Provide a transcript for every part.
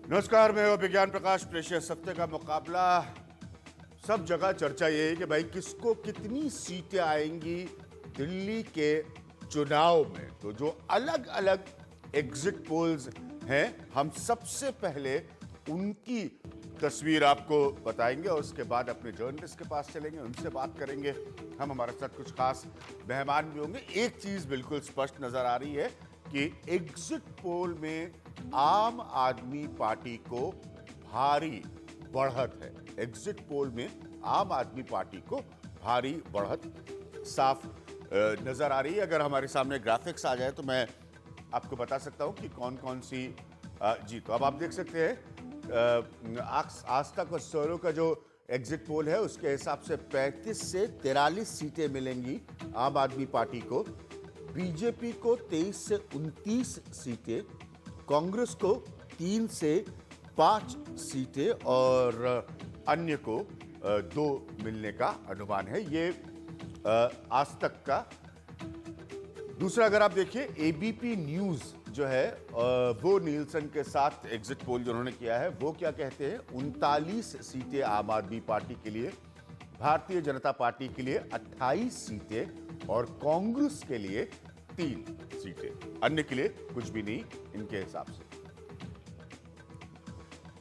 नमस्कार, मैं हूं विज्ञान प्रकाश। प्रेशियस हफ्ते का मुकाबला, सब जगह चर्चा ये है कि भाई किसको कितनी सीटें आएंगी दिल्ली के चुनाव में। तो जो अलग अलग एग्जिट पोल्स हैं, हम सबसे पहले उनकी तस्वीर आपको बताएंगे और उसके बाद अपने जर्नलिस्ट के पास चलेंगे, उनसे बात करेंगे। हमारे साथ कुछ खास मेहमान भी होंगे। एक चीज बिल्कुल स्पष्ट नजर आ रही है कि एग्जिट पोल में आम आदमी पार्टी को भारी बढ़त है। एग्जिट पोल में आम आदमी पार्टी को भारी बढ़त साफ नजर आ रही है। अगर हमारे सामने ग्राफिक्स आ जाए तो मैं आपको बता सकता हूं कि कौन कौन सी जी। तो अब आप देख सकते हैं आज तक और सोलो का जो एग्जिट पोल है उसके हिसाब से 35 से 43 सीटें मिलेंगी आम आदमी पार्टी को, बीजेपी को 23 से 29 सीटें, कांग्रेस को 3 से 5 सीटें और अन्य को 2 मिलने का अनुमान है। ये आज तक का। दूसरा, अगर आप देखिए एबीपी न्यूज जो है वो नीलसन के साथ एग्जिट पोल जो उन्होंने किया है वो क्या कहते हैं, 39 सीटें आम आदमी पार्टी के लिए, भारतीय जनता पार्टी के लिए 28 सीटें और कांग्रेस के लिए 3 सीटें, अन्य के लिए कुछ भी नहीं इनके हिसाब से।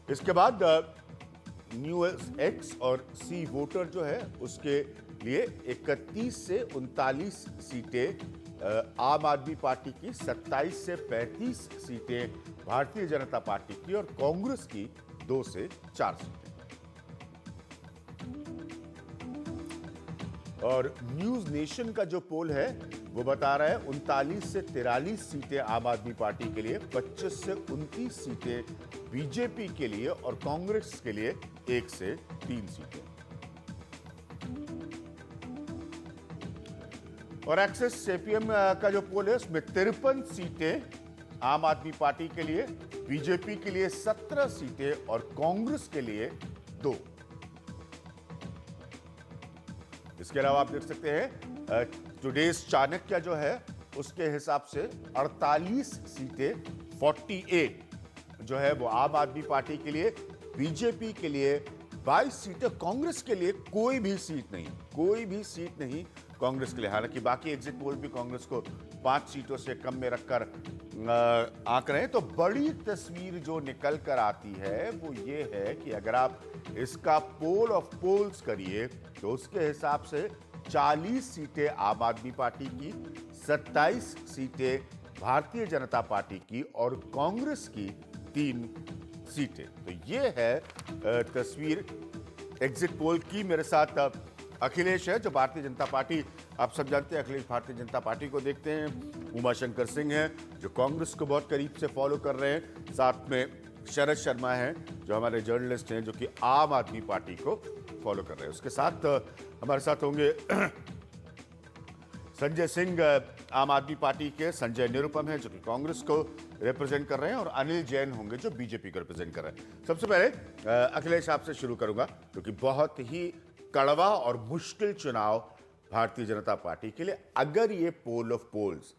इसके बाद न्यूज़ एक्स और सी वोटर जो है उसके लिए 31 से 39 सीटें आम आदमी पार्टी की, 27 से 35 सीटें भारतीय जनता पार्टी की और कांग्रेस की 2 से 4 सीटें। और न्यूज नेशन का जो पोल है वो बता रहा है 39 से 43 सीटें आम आदमी पार्टी के लिए, 25 से 29 सीटें बीजेपी के लिए और कांग्रेस के लिए 1 से 3 सीटें। और एक्सिस सीपीएम का जो पोल है उसमें 53 सीटें आम आदमी पार्टी के लिए, बीजेपी के लिए 17 सीटें और कांग्रेस के लिए 2। इसके अलावा आप देख सकते हैं टुडेज चाणक्य जो है उसके हिसाब से 48 सीटें 48 जो है वो आम आदमी पार्टी के लिए, बीजेपी के लिए 22 सीटें, कांग्रेस के लिए कोई भी सीट नहीं कांग्रेस के लिए। हालांकि बाकी एग्जिट पोल भी कांग्रेस को 5 सीटों से कम में रखकर आंक रहे हैं। तो बड़ी तस्वीर जो निकल कर आती है वो ये है कि अगर आप इसका पोल ऑफ पोल्स करिए तो उसके हिसाब से 40 सीटें आम आदमी पार्टी की, 27 सीटें भारतीय जनता पार्टी की और कांग्रेस की 3 सीटें। तो ये है तस्वीर एग्जिट पोल की। मेरे साथ अखिलेश है जो भारतीय जनता पार्टी, आप सब जानते हैं अखिलेश भारतीय जनता पार्टी को देखते हैं। उमाशंकर सिंह हैं जो कांग्रेस को बहुत करीब से फॉलो कर रहे हैं। साथ में शरद शर्मा हैं जो हमारे जर्नलिस्ट हैं जो कि आम आदमी पार्टी को फॉलो कर रहे हैं। उसके साथ हमारे साथ होंगे संजय सिंह, आम आदमी पार्टी के, संजय निरुपम हैं जो कि कांग्रेस को रिप्रेजेंट कर रहे हैं और अनिल जैन होंगे जो बीजेपी को रिप्रेजेंट कर रहे हैं। सबसे पहले अखिलेश आपसे शुरू करूंगा क्योंकि बहुत ही कड़वा और मुश्किल चुनाव भारतीय जनता पार्टी के लिए। अगर ये पोल ऑफ पोल्स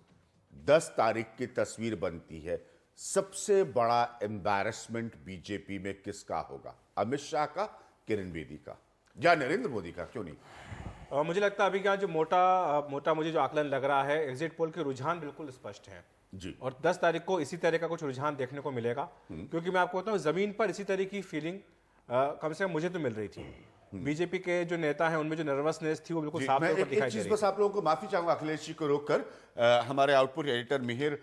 10 तारीख की तस्वीर बनती है, सबसे बड़ा एम्बैरेसमेंट बीजेपी में किसका होगा? अमित शाह का, किरण बेदी का या नरेंद्र मोदी का? क्यों नहीं? मुझे लगता है अभी क्या जो मोटा मुझे जो आकलन लग रहा है, एग्जिट पोल के रुझान बिल्कुल स्पष्ट हैं जी। और 10 तारीख को इसी तरह का कुछ रुझान देखने को मिलेगा। क्योंकि मैं आपको बताऊं, जमीन पर इसी तरह की फीलिंग कम से कम मुझे तो मिल रही थी। बीजेपी के जो नेता हैं उनमें जो नर्वसनेस थी वो बिल्कुल साफ तौर पर दिखाई दे रही। बस आप लोगों को माफी चाहूंगा अखिलेश जी को रोककर। हमारे आउटपुट एडिटर मिहिर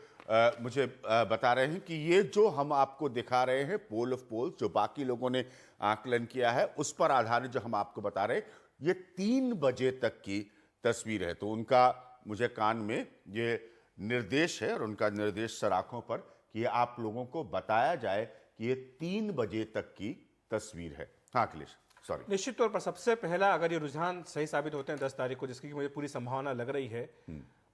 मुझे बता रहे हैं कि ये जो हम आपको दिखा रहे हैं पोल ऑफ पोल्स, जो बाकी लोगों ने आकलन किया है उस पर आधारित जो हम आपको बता रहे हैं, ये 3 बजे तक की तस्वीर है। तो उनका मुझे कान में ये निर्देश है और उनका निर्देश सराखों पर कि ये आप लोगों को बताया जाए कि ये 3 बजे तक की तस्वीर है। हाँ अखिलेश, सॉरी। निश्चित तौर पर सबसे पहला अगर ये रुझान सही साबित होते हैं 10 तारीख को, जिसकी मुझे पूरी संभावना लग रही है,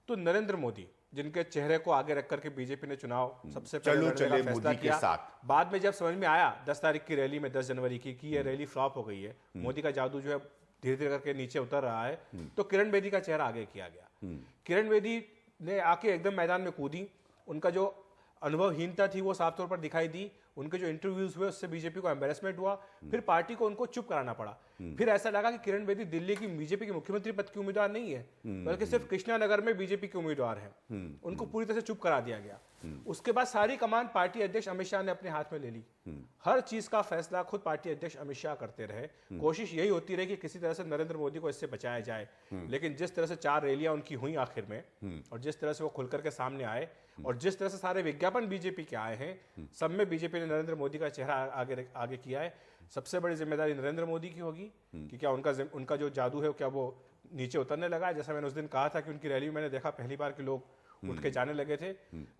तो नरेंद्र मोदी जिनके चेहरे को आगे रख करके बीजेपी ने चुनाव सबसे पहले लड़ने का फैसला किया। बाद में जब समझ में आया 10 तारीख की रैली में 10 जनवरी की कि ये रैली फ्लॉप हो गई है, मोदी का जादू जो है धीरे धीरे करके नीचे उतर रहा है, तो किरण बेदी का चेहरा आगे किया गया। किरण बेदी ने आके एकदम मैदान में कूदी, उनका जो अनुभवहीनता थी वो साफ तौर पर दिखाई दी। उनके जो इंटरव्यूज हुए उससे बीजेपी को एम्बेरसमेंट हुआ, फिर पार्टी को उनको चुप कराना पड़ा। फिर ऐसा लगा कि किरण बेदी दिल्ली की बीजेपी के मुख्यमंत्री पद की उम्मीदवार नहीं है, बल्कि सिर्फ कृष्णानगर में बीजेपी के उम्मीदवार हैं। उनको पूरी तरह से चुप करा दिया गया। उसके बाद सारी कमान पार्टी अध्यक्ष अमित शाह ने अपने हाथ में ले ली। हर चीज का फैसला खुद पार्टी अध्यक्ष अमित शाह करते रहे। कोशिश यही होती रही कि किसी तरह से नरेंद्र मोदी को इससे बचाया जाए, लेकिन जिस तरह से 4 रैलियां उनकी हुई आखिर में, और जिस तरह से वो खुलकर के सामने आए, और जिस तरह से सारे विज्ञापन बीजेपी के आए हैं, सब में बीजेपी ने नरेंद्र मोदी का चेहरा आगे किया है। सबसे बड़ी जिम्मेदारी नरेंद्र मोदी की होगी कि क्या उनका जो जादू है क्या वो नीचे उतरने लगा है। जैसा मैंने उस दिन कहा था कि उनकी रैली में मैंने देखा पहली बार कि लोग उठ के जाने लगे थे।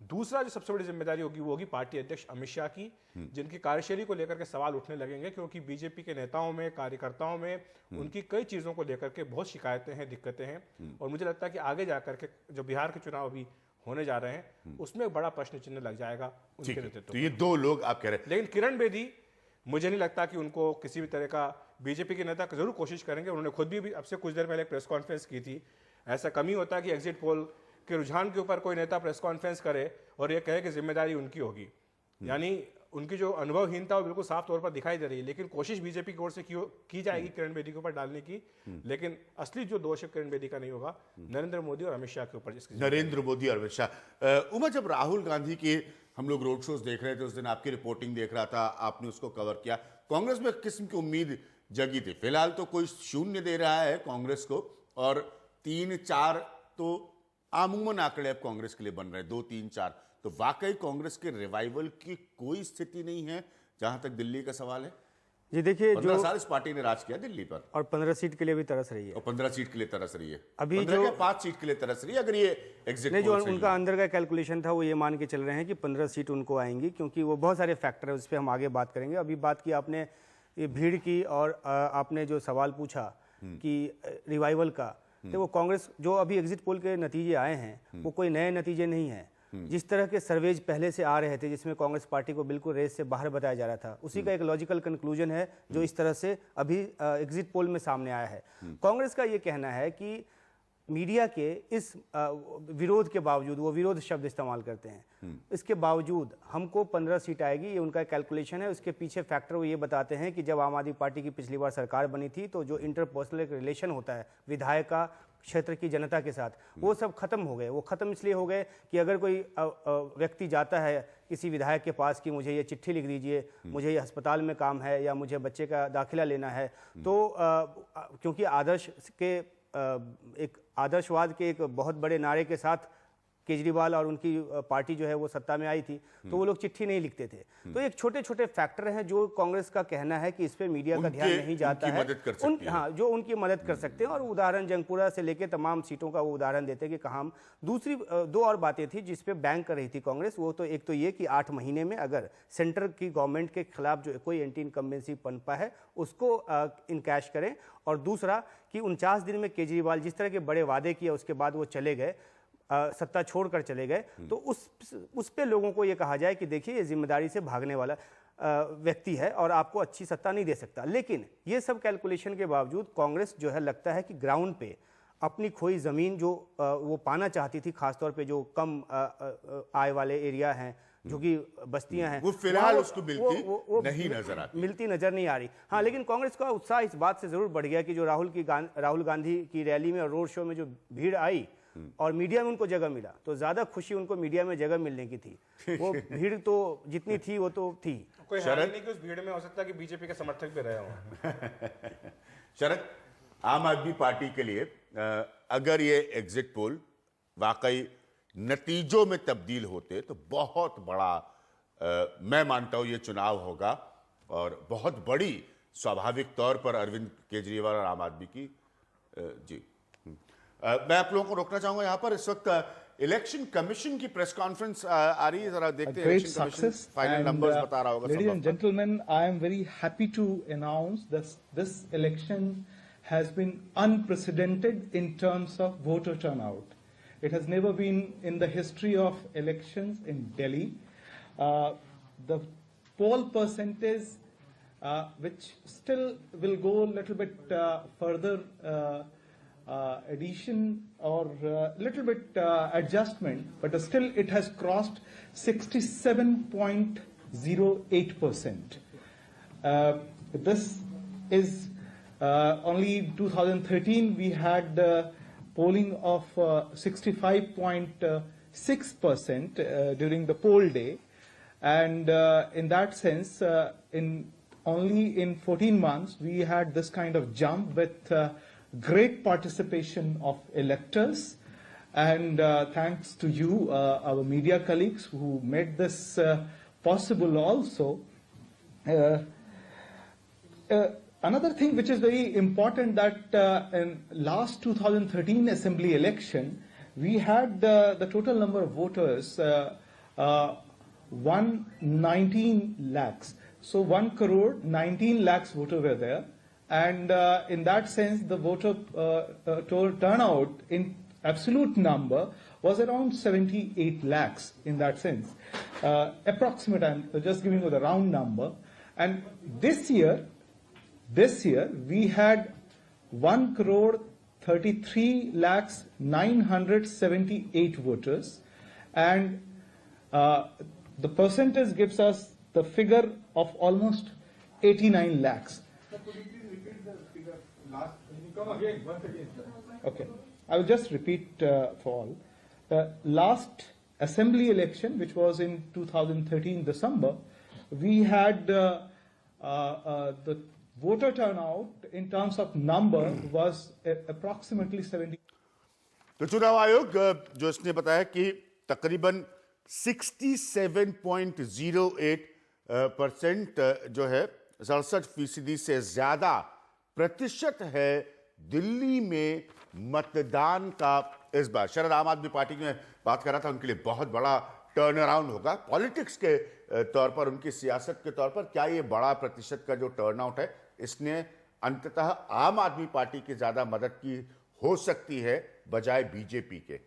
दूसरा जो सबसे बड़ी जिम्मेदारी होगी वो होगी पार्टी अध्यक्ष अमित शाह की, जिनकी कार्यशैली को लेकर के सवाल उठने लगेंगे, क्योंकि बीजेपी के नेताओं में, कार्यकर्ताओं में उनकी कई चीजों को लेकर के बहुत शिकायतें हैं, दिक्कतें हैं। और मुझे लगता है कि आगे जाकर के जो बिहार के चुनाव अभी होने जा रहे हैं उसमें एक बड़ा प्रश्न चिन्ह लग जाएगा उनके नेतृत्व। तो ये 2 लोग आप कह रहे हैं, लेकिन किरण बेदी मुझे नहीं लगता कि उनको किसी भी तरह का, बीजेपी के नेता जरूर कोशिश करेंगे। उन्होंने खुद भी अब से कुछ देर पहले प्रेस कॉन्फ्रेंस की थी। ऐसा कम ही होता है कि एग्जिट पोल के रुझान के ऊपर कोई नेता प्रेस कॉन्फ्रेंस करे और ये कहे कि जिम्मेदारी उनकी होगी। यानी उनकी जो अनुभवहीनता वो बिल्कुल साफ तौर पर दिखाई दे रही है। लेकिन कोशिश बीजेपी की ओर से की जाएगी किरण बेदी के ऊपर डालने की, लेकिन असली जो दोष है किरण बेदी का नहीं होगा, नरेंद्र मोदी और अमित शाह के ऊपर। नरेंद्र मोदी और अमित शाह। उमा, जब राहुल गांधी के हम लोग रोड शोज देख रहे थे, उस दिन आपकी रिपोर्टिंग देख रहा था, आपने उसको कवर किया, कांग्रेस में एक किस्म की उम्मीद जगी थी। फिलहाल तो कोई 0 दे रहा है कांग्रेस को, और 3-4 तो आमूमन आंकड़े अब कांग्रेस के लिए बन रहे हैं, 2-3-4। तो वाकई कांग्रेस के रिवाइवल की कोई स्थिति नहीं है जहां तक दिल्ली का सवाल है। जी देखिए, 15 साल इस पार्टी ने राज किया दिल्ली पर, और 15 सीट के लिए भी तरस रही है, और 15 सीट के लिए तरस रही है। अभी 15 क्या 5 सीट के लिए तरस रही है, अगर ये एग्जिट नहीं, जो उनका अंदर का कैलकुलेशन था वो ये मान के चल रहे हैं कि 15 सीट उनको आएंगी, क्योंकि वो बहुत सारे फैक्टर है, उस पर हम आगे बात करेंगे। अभी बात की आपने ये भीड़ की, और आपने जो सवाल पूछा कि रिवाइवल का, देखो कांग्रेस जो अभी एग्जिट पोल के नतीजे आए हैं वो कोई नए नतीजे नहीं हैं। जिस तरह के सर्वेज पहले से आ रहे थे जिसमें कांग्रेस पार्टी को बिल्कुल रेस से बाहर बताया जा रहा था, उसी का एक लॉजिकल कंक्लूजन है जो इस तरह से अभी एग्जिट पोल में सामने आया है। कांग्रेस का ये कहना है कि मीडिया के इस विरोध के बावजूद, वो विरोध शब्द इस्तेमाल करते हैं, इसके बावजूद हमको 15 सीट आएगी, ये उनका कैलकुलेशन है। उसके पीछे फैक्टर वो ये बताते हैं कि जब आम आदमी पार्टी की पिछली बार सरकार बनी थी तो जो इंटरपर्सनल रिलेशन होता है विधायक का क्षेत्र की जनता के साथ, वो सब खत्म हो गए। वो खत्म इसलिए हो गए कि अगर कोई व्यक्ति जाता है किसी विधायक के पास कि मुझे ये चिट्ठी लिख दीजिए, मुझे ये अस्पताल में काम है, या मुझे बच्चे का दाखिला लेना है, तो क्योंकि एक आदर्शवाद के एक बहुत बड़े नारे के साथ केजरीवाल और उनकी पार्टी जो है वो सत्ता में आई थी, तो वो लोग चिट्ठी नहीं लिखते थे। तो एक छोटे छोटे फैक्टर हैं जो कांग्रेस का कहना है कि इस पे मीडिया का ध्यान नहीं जाता है, हाँ, जो उनकी मदद कर सकते हैं। और उदाहरण जंगपुरा से लेकर तमाम सीटों का वो उदाहरण देते हैं कि कहाँ। दूसरी 2 और बातें थी जिस पे बैंक कर रही थी कांग्रेस, वो तो एक तो ये कि 8 महीने में अगर सेंटर की गवर्नमेंट के खिलाफ जो कोई एंटी इनकम्बेंसी पनपा है उसको इनकैश करें, और दूसरा कि 49 दिन में केजरीवाल जिस तरह के बड़े वादे किए उसके बाद वो चले गए, सत्ता छोड़कर चले गए, तो उस पे लोगों को ये कहा जाए कि देखिए ये जिम्मेदारी से भागने वाला व्यक्ति है और आपको अच्छी सत्ता नहीं दे सकता। लेकिन ये सब कैलकुलेशन के बावजूद कांग्रेस जो है लगता है कि ग्राउंड पे अपनी खोई ज़मीन जो वो पाना चाहती थी, खासतौर पे जो कम आय वाले एरिया हैं, जो कि बस्तियां हैं, वो फिलहाल उसको मिलती नजर नहीं आ रही। हाँ, लेकिन कांग्रेस का उत्साह इस बात से जरूर बढ़ गया कि जो राहुल गांधी की रैली में और रोड शो में जो भीड़ आई और मीडिया में उनको जगह मिला, तो ज्यादा खुशी उनको मीडिया में जगह मिलने की थी। वो भीड़ तो जितनी थी वो तो थी। कोई हैरानी नहीं कि उस भीड़ में हो सकता है कि बीजेपी के समर्थक भी रहे हों। शरद, आम आदमी पार्टी के लिए अगर ये एग्जिट पोल वाकई नतीजों में तब्दील होते तो बहुत बड़ा मैं मानता हूं ये चुनाव होगा, और बहुत बड़ी स्वाभाविक तौर पर अरविंद केजरीवाल और आम आदमी की जी। मैं आप लोगों को रोकना चाहूंगा यहां पर। इस वक्त इलेक्शन कमीशन की प्रेस कॉन्फ्रेंस आ रही है, जरा देखते हैं इलेक्शन कमीशन फाइनल नंबर्स बता रहा होगा। Ladies and gentlemen, I am very happy to announce that this election has been unprecedented in terms of voter turnout. It has never been in the history of elections in Delhi. The poll percentage, which still will go a little bit further addition or little bit adjustment, but still it has crossed 67 0.08%. This is only in 2013 we had polling of 65.6% during the poll day, and in that sense, only in 14 months we had this kind of jump with great participation of electors. And thanks to you, our media colleagues, who made this possible also. Another thing which is very important, that in last 2013 assembly election, we had the total number of voters 119 lakhs. So 1 crore 19 lakhs voters were there, and in that sense, the voter turnout in absolute number was around 78 lakhs in that sense. Approximate, I'm just giving you the round number. And this year we had 1 crore 33 lakhs 978 voters, and the percentage gives us the figure of almost 89 lakhs. Could you please repeat the figure last? Can you come again, once again, sir? Okay, I will just repeat for all. Last assembly election, which was in 2013 December, we had the voter turnout in terms of number was approximately 70. तो चुनाव आयोग जो इसने बताया कि तकरीबन 67.08% जो है 67% से ज्यादा प्रतिशत है दिल्ली में मतदान का इस बार। शायद आम आदमी पार्टी में बात कर रहा था, उनके लिए बहुत बड़ा टर्न अराउंड होगा पॉलिटिक्स के तौर पर, उनकी सियासत के तौर पर। क्या ये बड़ा प्रतिशत का जो टर्नआउट है, इसने अंततः आम आदमी पार्टी की ज्यादा मदद की हो सकती है बजाय बीजेपी के?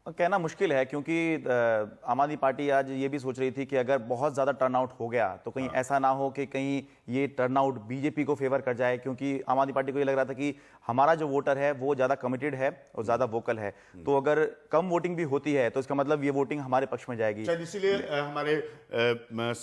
कहना मुश्किल है, क्योंकि आम आदमी पार्टी आज ये भी सोच रही थी कि अगर बहुत ज़्यादा टर्नआउट हो गया तो कहीं ऐसा ना हो कि कहीं ये टर्नआउट बीजेपी को फेवर कर जाए, क्योंकि आम आदमी पार्टी को ये लग रहा था कि हमारा जो वोटर है वो ज़्यादा कमिटेड है और ज़्यादा वोकल है, तो अगर कम वोटिंग भी होती है तो इसका मतलब ये वोटिंग हमारे पक्ष में जाएगी। इसीलिए हमारे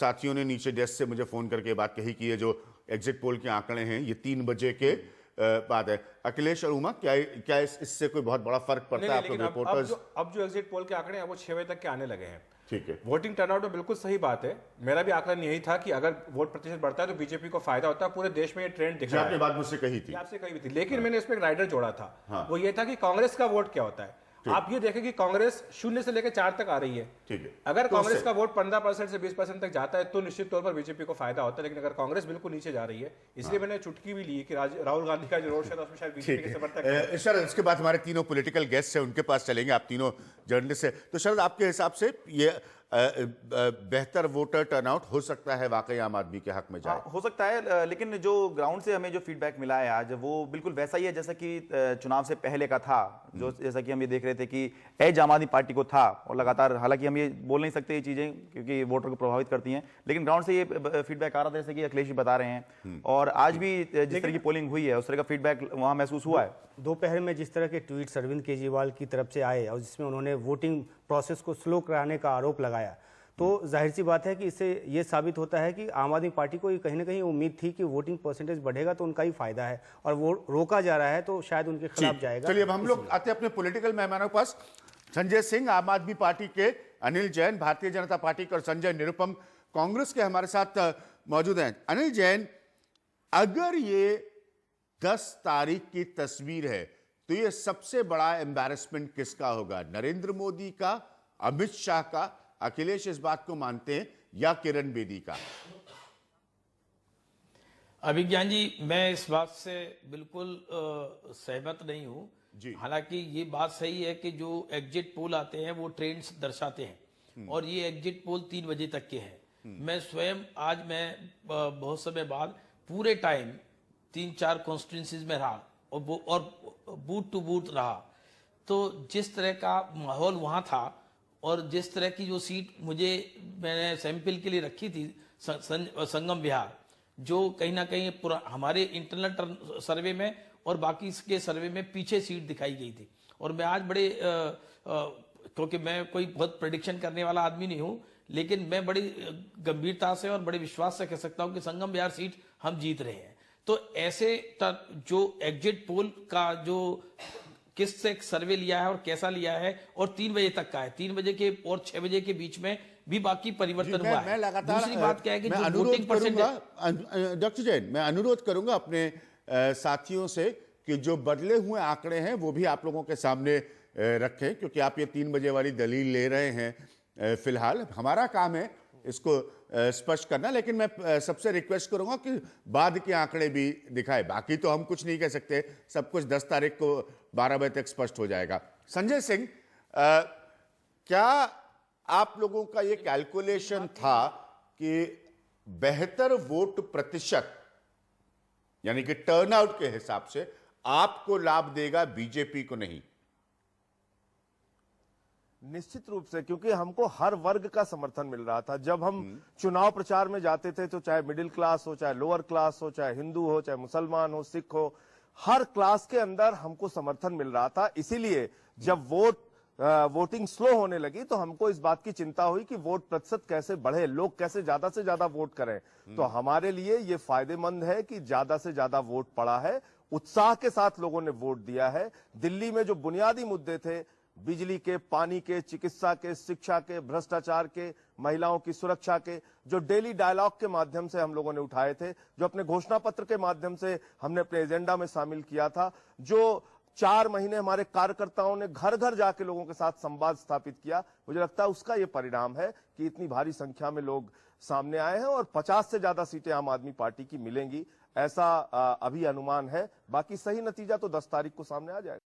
साथियों ने नीचे डेस्क से मुझे फोन करके बात कही कि ये जो एग्जिट पोल के आंकड़े हैं ये 3 बजे के बात है। अखिलेश और उमा, क्या इससे कोई बहुत बड़ा फर्क पड़ता है आप लोग रिपोर्टर्स? अब जो एग्जिट पोल के आंकड़े हैं वो 6 बजे तक के आने लगे हैं। ठीक है, वोटिंग टर्नआउट में बिल्कुल सही बात है। मेरा भी आकलन यही था कि अगर वोट प्रतिशत बढ़ता है तो बीजेपी को फायदा होता है। पूरे देश में ये ट्रेंड दिख रहा है। आपने बात मुझसे कही थी, आपसे कही थी, लेकिन मैंने इसमें एक राइडर जोड़ा था। वो ये था कि कांग्रेस का वोट क्या होता है। आप ये देखें कि कांग्रेस 0 से लेकर 4 तक आ रही है। ठीक है, अगर कांग्रेस का वोट 15% से 20% तक जाता है तो निश्चित तौर पर बीजेपी को फायदा होता है, लेकिन अगर कांग्रेस बिल्कुल नीचे जा रही है, इसलिए मैंने चुटकी भी ली कि राहुल गांधी का जो रोड शो था उसमें शायद बीजेपी के समर्थक। शरद, इसके बाद हमारे तीनों पॉलिटिकल गेस्ट हैं, उनके पास चलेंगे। आप तीनों जर्नलिस्ट हैं, तो शरद आपके हिसाब से ये बेहतर वोटर टर्नआउट हो सकता है वाकई आम आदमी के हक में जाए? हो सकता है, लेकिन जो ग्राउंड से हमें जो फीडबैक मिला है आज वो बिल्कुल वैसा ही है जैसा कि चुनाव से पहले का था। जो जैसा कि हम ये देख रहे थे कि एज आम आदमी पार्टी को था, और लगातार, हालांकि हम ये बोल नहीं सकते ये चीजें क्योंकि वोटर को प्रभावित करती हैं, लेकिन ग्राउंड से ये फीडबैक आ रहा था जैसे कि अखिलेश जी बता रहे हैं। और आज भी जिस तरह की पोलिंग हुई है उस तरह का फीडबैक वहां महसूस हुआ है। दोपहर में जिस तरह के ट्वीट्स अरविंद केजरीवाल की तरफ से आए और जिसमें उन्होंने वोटिंग प्रोसेस को स्लो कराने का आरोप लगाया, तो जाहिर सी बात है कि इससे ये साबित होता है कि आम आदमी पार्टी को कहीं ना कहीं उम्मीद थी कि वोटिंग परसेंटेज बढ़ेगा तो उनका ही फायदा है, और वो रोका जा रहा है तो शायद उनके खिलाफ जाएगा। चलिए अब हम लोग आते हैं अपने पॉलिटिकल मेहमानों के पास। संजय सिंह आम आदमी पार्टी के, अनिल जैन भारतीय जनता पार्टी के और संजय निरुपम कांग्रेस के हमारे साथ मौजूद हैं। अनिल जैन, अगर ये 10 तारीख की तस्वीर है तो ये सबसे बड़ा एम्बैरेसमेंट किसका होगा? नरेंद्र मोदी का, अमित शाह का, अखिलेश इस बात को मानते हैं, या किरण बेदी का? अभिज्ञान जी, मैं इस बात से बिल्कुल सहमत नहीं हूं जी। हालांकि ये बात सही है कि जो एग्जिट पोल आते हैं वो ट्रेंड्स दर्शाते हैं, और ये एग्जिट पोल 3 बजे तक के हैं। मैं स्वयं आज बहुत समय बाद पूरे टाइम 3-4 कॉन्स्टिट्यूंसीज में रहा और बूथ टू बूथ रहा, तो जिस तरह का माहौल वहां था और जिस तरह की जो सीट मैंने सैंपल के लिए रखी थी संगम विहार, जो कहीं ना कहीं हमारे इंटरनल सर्वे में और बाकी इसके सर्वे में पीछे सीट दिखाई गई थी। और मैं आज बड़े क्योंकि मैं कोई बहुत प्रेडिक्शन करने वाला आदमी नहीं हूं, लेकिन मैं बड़ी गंभीरता से और बड़े विश्वास से कह सकता हूं कि संगम बिहार सीट हम जीत रहे हैं। तो ऐसे जो एग्जिट पोल का जो किससे सर्वे लिया है और कैसा लिया है, और 3 बजे तक का है, 3 बजे के और 6 बजे के बीच में भी बाकी परिवर्तन हुआ है। लगातार दूसरी बात क्या है कि मैं जो अनुरोध वोटिंग करूंगा परसेंटेज, डॉक्टर जैन, मैं अनुरोध करूंगा अपने साथियों से कि जो बदले हुए आंकड़े हैं वो भी आप लोगों के सामने रखें, क्योंकि आप ये 3 बजे वाली दलील ले रहे हैं। फिलहाल हमारा काम है इसको स्पष्ट करना, लेकिन मैं सबसे रिक्वेस्ट करूंगा कि बाद के आंकड़े भी दिखाए। बाकी तो हम कुछ नहीं कह सकते, सब कुछ 10 तारीख को 12 बजे तक स्पष्ट हो जाएगा। संजय सिंह, क्या आप लोगों का ये कैलकुलेशन था कि बेहतर वोट प्रतिशत यानी कि टर्नआउट के हिसाब से आपको लाभ देगा, बीजेपी को नहीं? निश्चित रूप से, क्योंकि हमको हर वर्ग का समर्थन मिल रहा था। जब हम चुनाव प्रचार में जाते थे तो चाहे मिडिल क्लास हो, चाहे लोअर क्लास हो, चाहे हिंदू हो, चाहे मुसलमान हो, सिख हो, हर क्लास के अंदर हमको समर्थन मिल रहा था। इसीलिए जब वोटिंग स्लो होने लगी तो हमको इस बात की चिंता हुई कि वोट प्रतिशत कैसे बढ़े, लोग कैसे ज्यादा से ज्यादा वोट करें। तो हमारे लिए ये फायदेमंद है कि ज्यादा से ज्यादा वोट पड़ा है, उत्साह के साथ लोगों ने वोट दिया है। दिल्ली में जो बुनियादी मुद्दे थे, बिजली के, पानी के, चिकित्सा के, शिक्षा के, भ्रष्टाचार के, महिलाओं की सुरक्षा के, जो डेली डायलॉग के माध्यम से हम लोगों ने उठाए थे, जो अपने घोषणा पत्र के माध्यम से हमने अपने एजेंडा में शामिल किया था, जो 4 महीने हमारे कार्यकर्ताओं ने घर घर जाके लोगों के साथ संवाद स्थापित किया, मुझे लगता है उसका ये परिणाम है कि इतनी भारी संख्या में लोग सामने आए हैं और 50 से ज्यादा सीटें आम आदमी पार्टी की मिलेंगी, ऐसा अभी अनुमान है। बाकी सही नतीजा तो 10 तारीख को सामने आ जाएगा।